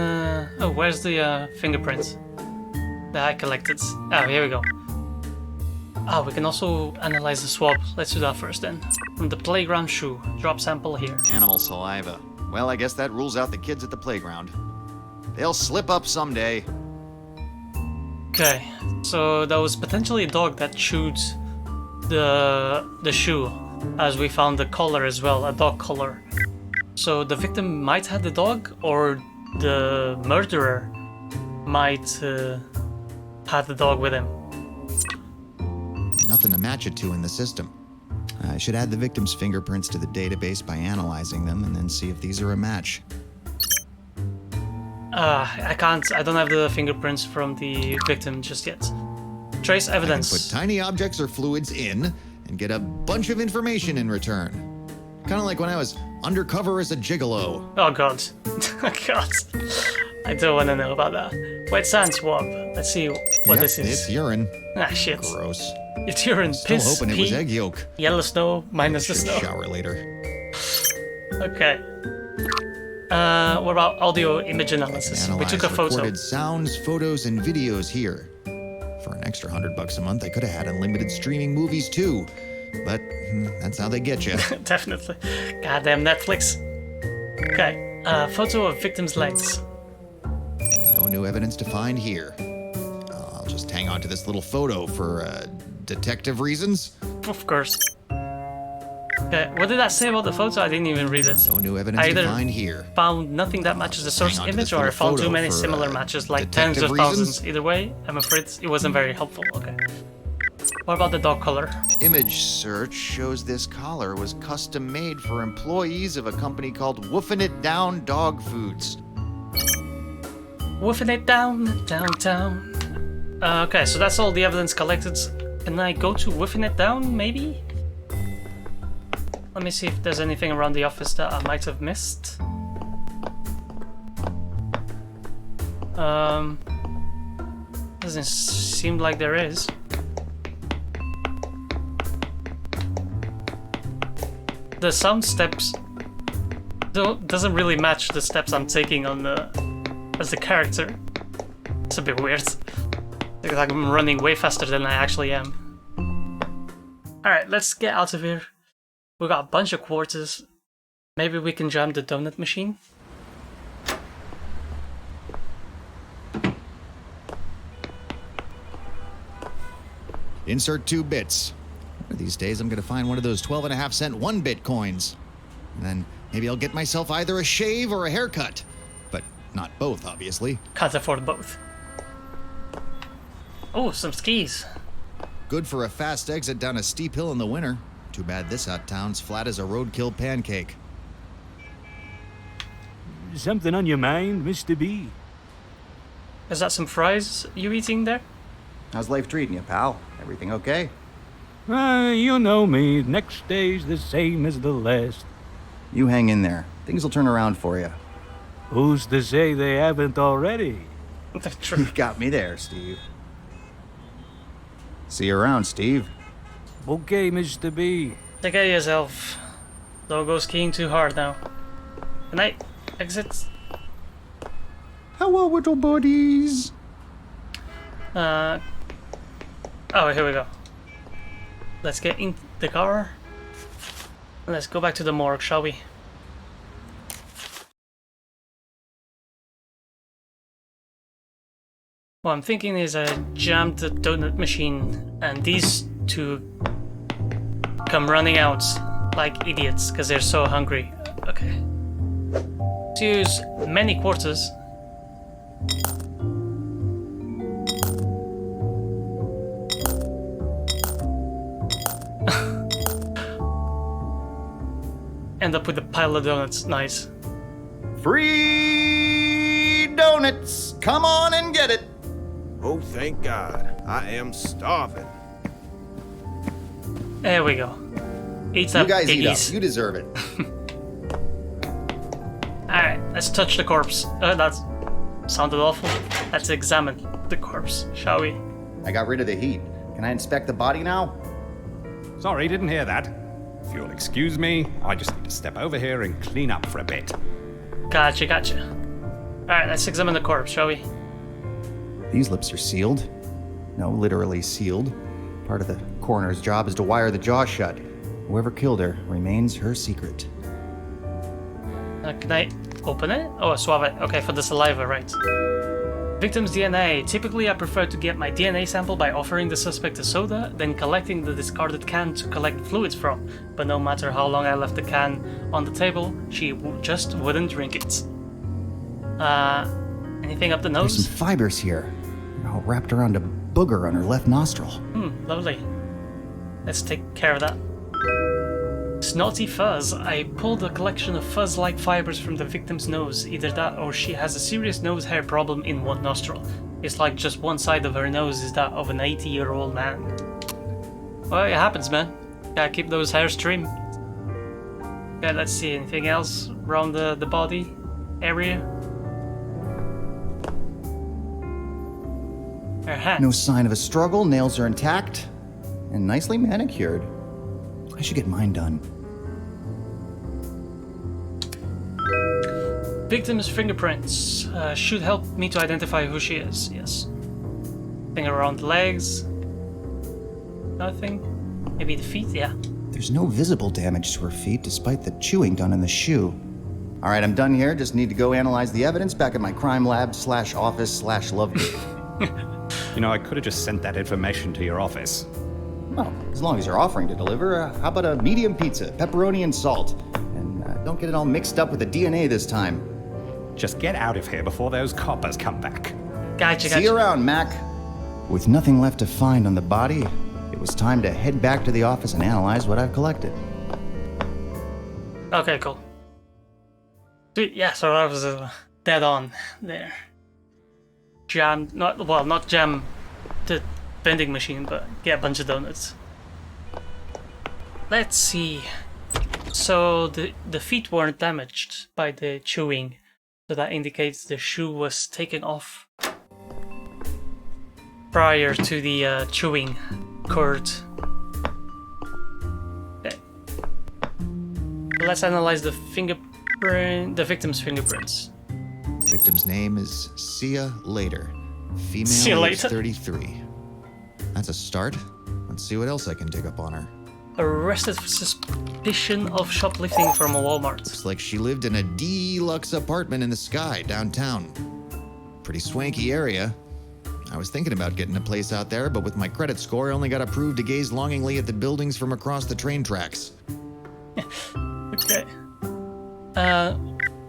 Oh, where's the fingerprint that I collected? Oh, here we go. Ah, we can also analyze the swab. Let's do that first then. From the playground shoe. Drop sample here. Animal saliva. Well, I guess that rules out the kids at the playground. They'll slip up someday. Okay, so that was potentially a dog that chewed the shoe, as we found the collar as well, a dog collar. So the victim might have the dog, or the murderer might have the dog with him. Nothing to match it to in the system. I should add the victim's fingerprints to the database by analyzing them and then see if these are a match. I can't. I don't have the fingerprints from the victim just yet. Trace evidence. I can put tiny objects or fluids in and get a bunch of information in return. Kind of like when I was undercover as a gigolo. Oh god. Oh god. I don't want to know about that. Wet sand swab. Let's see what this is. It's urine. Ah, shit. Gross. It's urine, Still piss, hoping pee, it was egg yolk. yellow snow, minus the Should snow. shower later. Okay. What about audio image analysis? We took a photo. Recorded sounds, photos, and videos here. For an extra $100 a month, I could have had unlimited streaming movies too. But that's how they get you. Definitely. Goddamn Netflix. Okay. Photo of victim's legs. No new evidence to find here. I'll just hang on to this little photo for detective reasons. Of course. Okay, what did I say about the photo? I didn't even read it. No new evidence to find here. Found nothing that matches the source image, or I found too many similar matches, like tens of thousands. Either way, I'm afraid it wasn't very helpful. Okay. What about the dog collar? Image search shows this collar was custom made for employees of a company called Woofing It Down Dog Foods. Woofing it down, downtown. Okay, so that's all the evidence collected. Can I go to Woofing It Down, maybe? Let me see if there's anything around the office that I might have missed. Doesn't seem like there is. The sound steps doesn't really match the steps I'm taking on as the character. It's a bit weird. Looks like I'm running way faster than I actually am. Alright, let's get out of here. We got a bunch of quarters. Maybe we can jam the donut machine? Insert 2 bits. One of these days I'm gonna find one of those 12.5-cent 1-bit coins. And then maybe I'll get myself either a shave or a haircut. But not both, obviously. Can't afford both. Oh, some skis. Good for a fast exit down a steep hill in the winter. Too bad this hot town's flat as a roadkill pancake. Something on your mind, Mr. B? Is that some fries you eating there? How's life treating you, pal? Everything okay? You know me. Next day's the same as the last. You hang in there. Things will turn around for you. Who's to say they haven't already? You got me there, Steve. See you around, Steve. Okay, Mr. B. Take care of yourself. Don't go skiing too hard now. Good night. Exit. Hello, little buddies. Oh, here we go. Let's get in the car. Let's go back to the morgue, shall we? What I'm thinking is I jammed the donut machine and these two come running out like idiots because they're so hungry. Okay. Let's use many quarters. End up with a pile of donuts. Nice. Free donuts! Come on and get it! Oh, thank God. I am starving. There we go. Eat You up, guys eat up. piggies. You deserve it. Alright, let's touch the corpse. That sounded awful. Let's examine the corpse, shall we? I got rid of the heat. Can I inspect the body now? Sorry, didn't hear that. If you'll excuse me, I just need to step over here and clean up for a bit. Gotcha. Alright, let's examine the corpse, shall we? These lips are sealed. No, literally sealed. Part of the coroner's job is to wire the jaw shut. Whoever killed her remains her secret. Can I open it? Oh, swab it. Okay, for the saliva, right. Victim's DNA. Typically, I prefer to get my DNA sample by offering the suspect a soda, then collecting the discarded can to collect fluids from. But no matter how long I left the can on the table, she just wouldn't drink it. Anything up the There's nose? some fibers here, all wrapped around a booger on her left nostril. Lovely. Let's take care of that. Snotty fuzz. I pulled a collection of fuzz-like fibers from the victim's nose. Either that or she has a serious nose hair problem in one nostril. It's like just one side of her nose is that of an 80-year-old man. Well, it happens, man. Gotta keep those hairs trimmed. Yeah, let's see. Anything else around the body area? Her hat. No sign of a struggle, nails are intact, and nicely manicured. I should get mine done. Victim's fingerprints should help me to identify who she is, yes. Thing around the legs. Nothing. Maybe the feet, yeah. There's no visible damage to her feet despite the chewing done in the shoe. All right, I'm done here. Just need to go analyze the evidence back at my crime lab / office / love cave. You know, I could have just sent that information to your office. Well, as long as you're offering to deliver, how about a medium pizza, pepperoni and salt? And don't get it all mixed up with the DNA this time. Just get out of here before those coppers come back. Gotcha. See you around, Mac. With nothing left to find on the body, it was time to head back to the office and analyze what I've collected. Okay, cool. Sweet, yeah, so I was dead on there. Not jam the vending machine, but get a bunch of donuts. Let's see. So the feet weren't damaged by the chewing, so that indicates the shoe was taken off prior to the chewing occurred. Okay. Let's analyze the victim's fingerprints. Victim's name is Sia Later. Female, See you age later. 33. That's a start. Let's see what else I can dig up on her. Arrested for suspicion of shoplifting from a Walmart. Looks like she lived in a deluxe apartment in the sky downtown. Pretty swanky area. I was thinking about getting a place out there, but with my credit score, I only got approved to gaze longingly at the buildings from across the train tracks. Okay.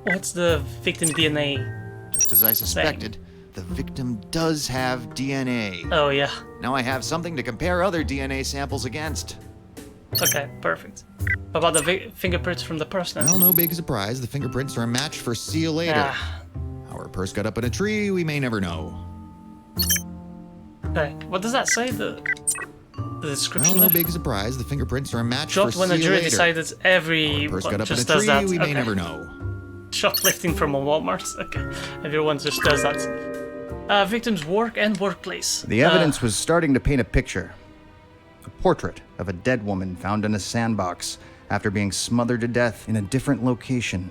What's the victim DNA? Just as I suspected, the victim does have DNA. Oh, yeah. Now I have something to compare other DNA samples against. Okay, perfect. What about the fingerprints from the person? Well, no big surprise. The fingerprints are a match for See You Later. How her purse got up in a tree, we may never know. Okay, what does that say? The description? Well, no big surprise. The fingerprints are a match Dropped for when See the You jury Later. decided How everyone her purse got up in a just does tree, that. we may Okay. never know. Shoplifting from a Walmart. Okay, everyone just does that. Victim's work and workplace. The evidence was starting to paint a picture. A portrait of a dead woman found in a sandbox after being smothered to death in a different location.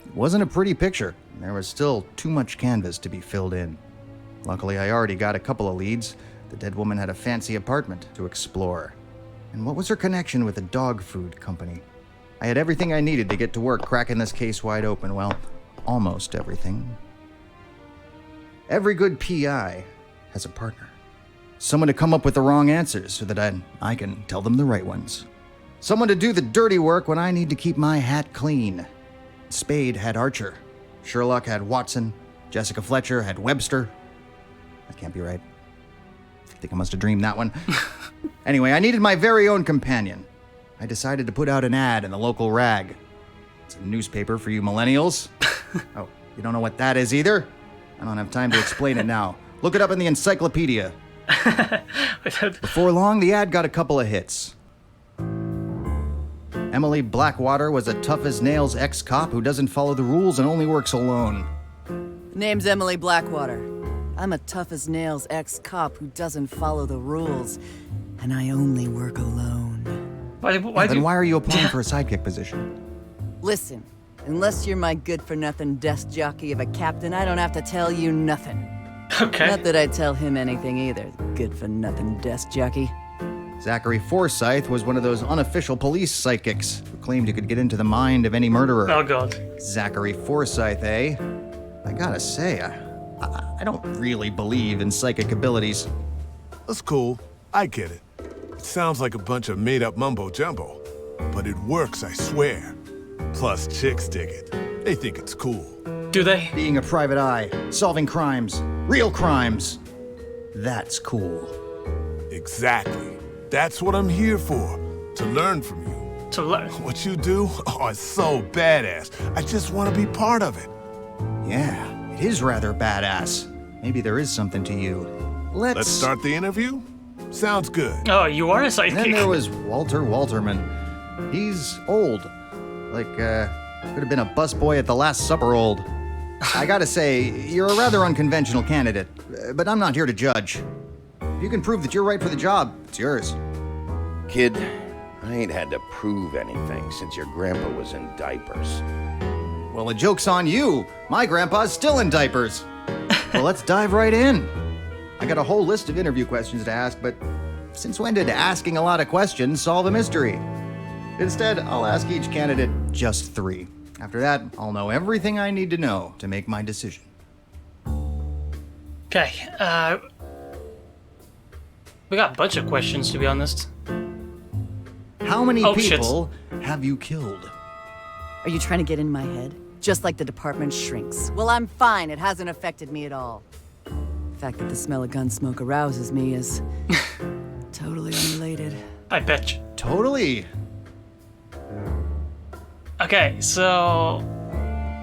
It wasn't a pretty picture. There was still too much canvas to be filled in. Luckily, I already got a couple of leads. The dead woman had a fancy apartment to explore. And what was her connection with a dog food company? I had everything I needed to get to work cracking this case wide open. Well, almost everything. Every good PI has a partner. Someone to come up with the wrong answers so that I can tell them the right ones. Someone to do the dirty work when I need to keep my hat clean. Spade had Archer. Sherlock had Watson. Jessica Fletcher had Webster. That can't be right. I think I must have dreamed that one. Anyway, I needed my very own companion. I decided to put out an ad in the local rag. It's a newspaper for you millennials. Oh, you don't know what that is either? I don't have time to explain it now. Look it up in the encyclopedia. Before long, the ad got a couple of hits. Emily Blackwater was a tough-as-nails ex-cop who doesn't follow the rules and only works alone. Name's Emily Blackwater. I'm a tough-as-nails ex-cop who doesn't follow the rules, and I only work alone. Then why are you applying for a sidekick position? Listen, unless you're my good-for-nothing desk jockey of a captain, I don't have to tell you nothing. Okay. Not that I tell him anything either, good-for-nothing desk jockey. Zachary Forsyth was one of those unofficial police psychics who claimed you could get into the mind of any murderer. Oh, God. Zachary Forsyth, eh? I gotta say, I don't really believe in psychic abilities. That's cool. I get it. It sounds like a bunch of made-up mumbo-jumbo. But it works, I swear. Plus, chicks dig it. They think it's cool. Do they? Being a private eye, solving crimes, real crimes. That's cool. Exactly. That's what I'm here for. To learn from you. To learn? What you do? Oh, it's so badass. I just want to be part of it. Yeah, it is rather badass. Maybe there is something to you. Let's start the interview? Sounds good. Oh, you are a sidekick. And then there was Walter Walterman. He's old. Like, could have been a busboy at the Last Supper old. I gotta say, you're a rather unconventional candidate, but I'm not here to judge. If you can prove that you're right for the job, it's yours. Kid, I ain't had to prove anything since your grandpa was in diapers. Well, the joke's on you. My grandpa's still in diapers. Well, let's dive right in. I got a whole list of interview questions to ask, but since when did asking a lot of questions solve a mystery? Instead, I'll ask each candidate just 3. After that, I'll know everything I need to know to make my decision. Okay, we got a bunch of questions, to be honest. How many people have you killed? Are you trying to get in my head? Just like the department shrinks. Well, I'm fine. It hasn't affected me at all. The fact that the smell of gun smoke arouses me is totally unrelated. I bet you. Totally. Okay, so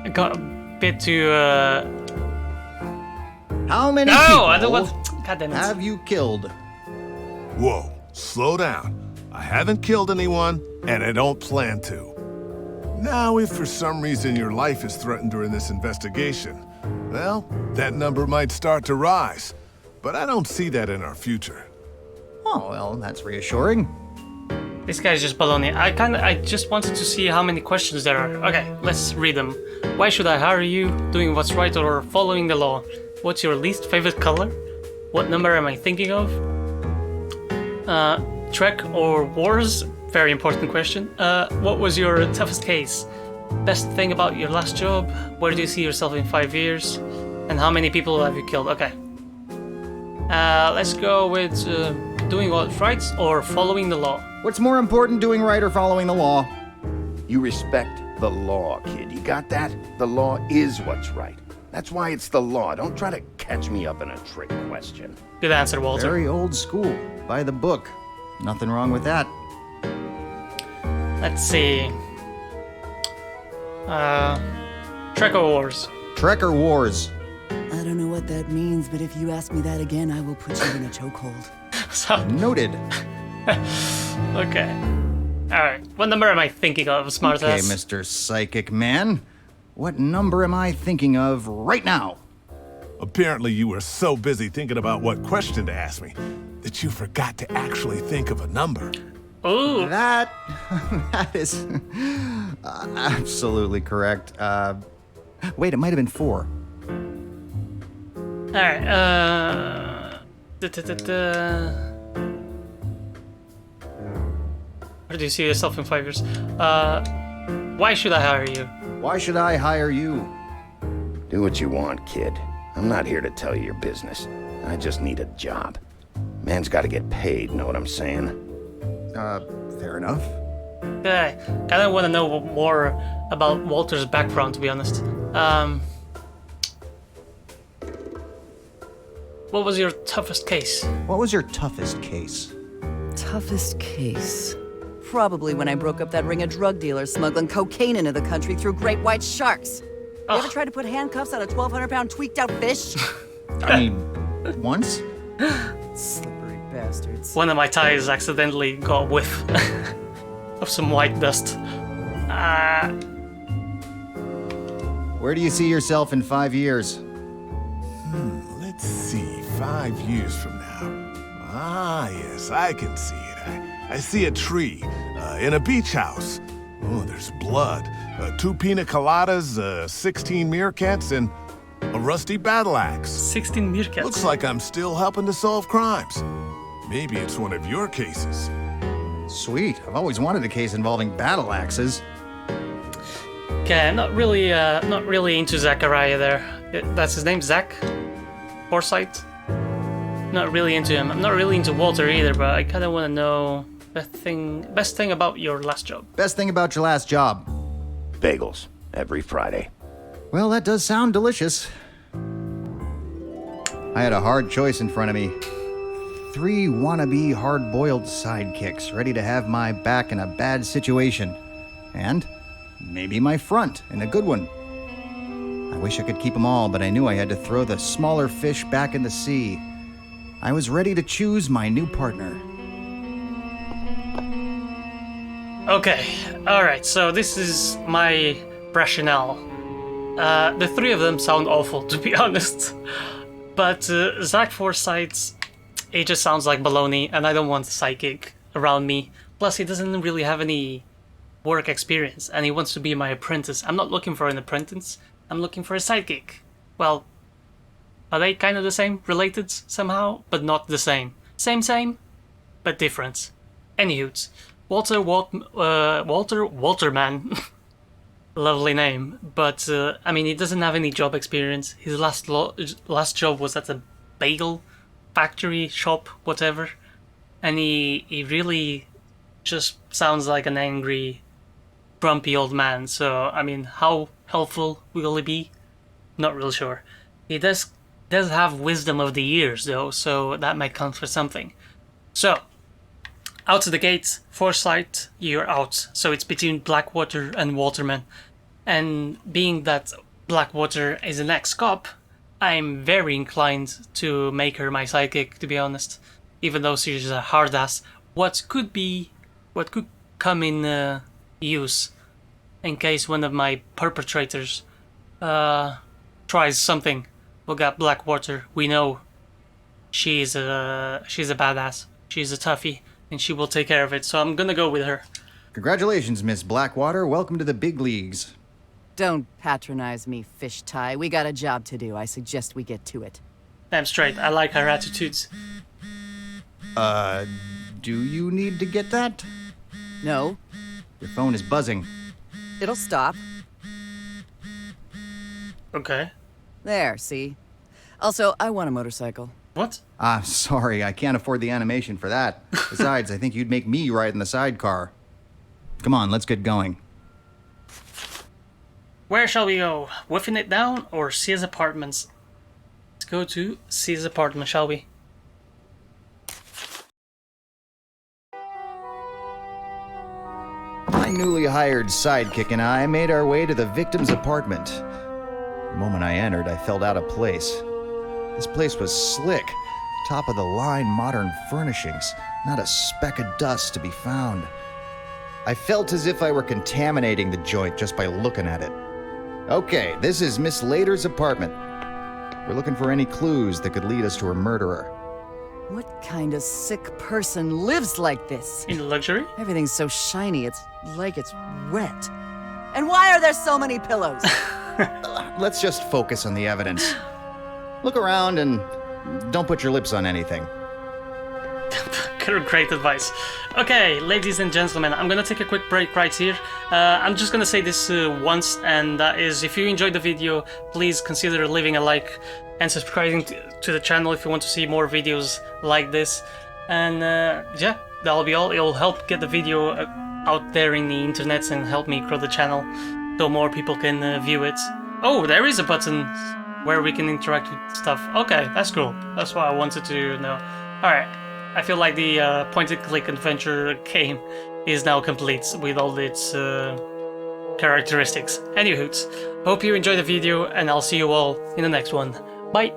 I got a bit to How many people have you killed? Whoa, slow down. I haven't killed anyone, and I don't plan to. Now, if for some reason your life is threatened during this investigation, well, that number might start to rise. But I don't see that in our future. Oh, well, that's reassuring. This guy's just baloney. I just wanted to see how many questions there are. Okay, let's read them. Why should I hire you? Doing what's right or following the law? What's your least favorite color? What number am I thinking of? Trek or wars? Very important question. What was your toughest case? Best thing about your last job? Where do you see yourself in 5 years? And how many people have you killed? Okay. Let's go with doing what's right or following the law. What's more important, doing right or following the law? You respect the law, kid. You got that? The law is what's right. That's why it's the law. Don't try to catch me up in a trick question. Good answer, Walter. Very old school. By the book. Nothing wrong with that. Let's see. Trek or wars? Trek or wars? I don't know what that means, but if you ask me that again, I will put you in a chokehold. So noted. Okay. Alright. What number am I thinking of, smartass? Okay, Mr. Psychic Man. What number am I thinking of right now? Apparently you were so busy thinking about what question to ask me that you forgot to actually think of a number. Ooh. That is absolutely correct. Wait, it might have been 4. Alright, Where do you see yourself in 5 years? Why should I hire you? Why should I hire you? Do what you want, kid. I'm not here to tell you your business. I just need a job. Man's got to get paid, know what I'm saying? Fair enough. I kind of want to know more about Walter's background, to be honest. What was your toughest case? What was your toughest case? Toughest case? Probably when I broke up that ring of drug dealers smuggling cocaine into the country through great white sharks. You ever tried to put handcuffs on a 1,200-pound tweaked-out fish? I mean, once? Slippery bastards. One of my ties accidentally got a whiff. of some white dust. Where do you see yourself in 5 years? Let's see, 5 years from now. Ah, yes, I can see it. I see a tree in a beach house. Oh, there's blood. 2 pina coladas, 16 meerkats, and a rusty battle axe. 16 meerkats. Looks like I'm still helping to solve crimes. Maybe it's one of your cases. Sweet. I've always wanted a case involving battle axes. Okay, not really into Zachariah there. That's his name, Zach? Forsyth? Not really into him. I'm not really into Walter either, but I kind of want to know best thing about your last job. Best thing about your last job? Bagels, every Friday. Well, that does sound delicious. I had a hard choice in front of me. 3 wannabe hard-boiled sidekicks ready to have my back in a bad situation. And maybe my front in a good one. I wish I could keep them all, but I knew I had to throw the smaller fish back in the sea. I was ready to choose my new partner. Okay, alright, so this is my rationale. The 3 of them sound awful, to be honest. But Zach Forsyth, he just sounds like baloney, and I don't want a psychic around me. Plus, he doesn't really have any work experience, and he wants to be my apprentice. I'm not looking for an apprentice, I'm looking for a sidekick. Well, are they kind of the same? Related somehow, but not the same. Same, but different. Anywho, Walter Walterman. Lovely name, but I mean, he doesn't have any job experience. His last job was at a bagel factory, shop, whatever, and he really just sounds like an angry, grumpy old man. So I mean, how helpful will he be? Not real sure. He does have wisdom of the years though, so that might count for something. So out of the gate, Forsyth, you're out. So it's between Blackwater and Waterman. And being that Blackwater is an ex-cop, I'm very inclined to make her my sidekick, to be honest. Even though she's a hard ass, what could come in use in case one of my perpetrators tries something. We got Blackwater. We know she's a badass. She's a toughie, and she will take care of it. So I'm gonna go with her. Congratulations, Miss Blackwater. Welcome to the big leagues. Don't patronize me, fish tie. We got a job to do. I suggest we get to it. Damn straight. I like her attitudes. Do you need to get that? No. Your phone is buzzing. It'll stop. Okay. There, see? Also, I want a motorcycle. What? Sorry, I can't afford the animation for that. Besides, I think you'd make me ride in the sidecar. Come on, let's get going. Where shall we go? Woofing it down or Sia's apartments? Let's go to Sia's apartment, shall we? My newly hired sidekick and I made our way to the victim's apartment. The moment I entered, I felt out of place. This place was slick, top-of-the-line modern furnishings, not a speck of dust to be found. I felt as if I were contaminating the joint just by looking at it. Okay, this is Miss Lader's apartment. We're looking for any clues that could lead us to her murderer. What kind of sick person lives like this? In luxury? Everything's so shiny, it's like it's wet. And why are there so many pillows? Let's just focus on the evidence. Look around and don't put your lips on anything. Great advice. Okay, ladies and gentlemen, I'm gonna take a quick break right here. I'm just gonna say this once, and that is, if you enjoyed the video, please consider leaving a like and subscribing to the channel if you want to see more videos like this. And yeah, that'll be all. It'll help get the video out there in the internet and help me grow the channel so more people can view it. Oh, there is a button where we can interact with stuff. Okay, that's cool. That's what I wanted to know. Alright. I feel like the point-and-click adventure game is now complete with all its characteristics. Anywho, hope you enjoyed the video, and I'll see you all in the next one. Bye!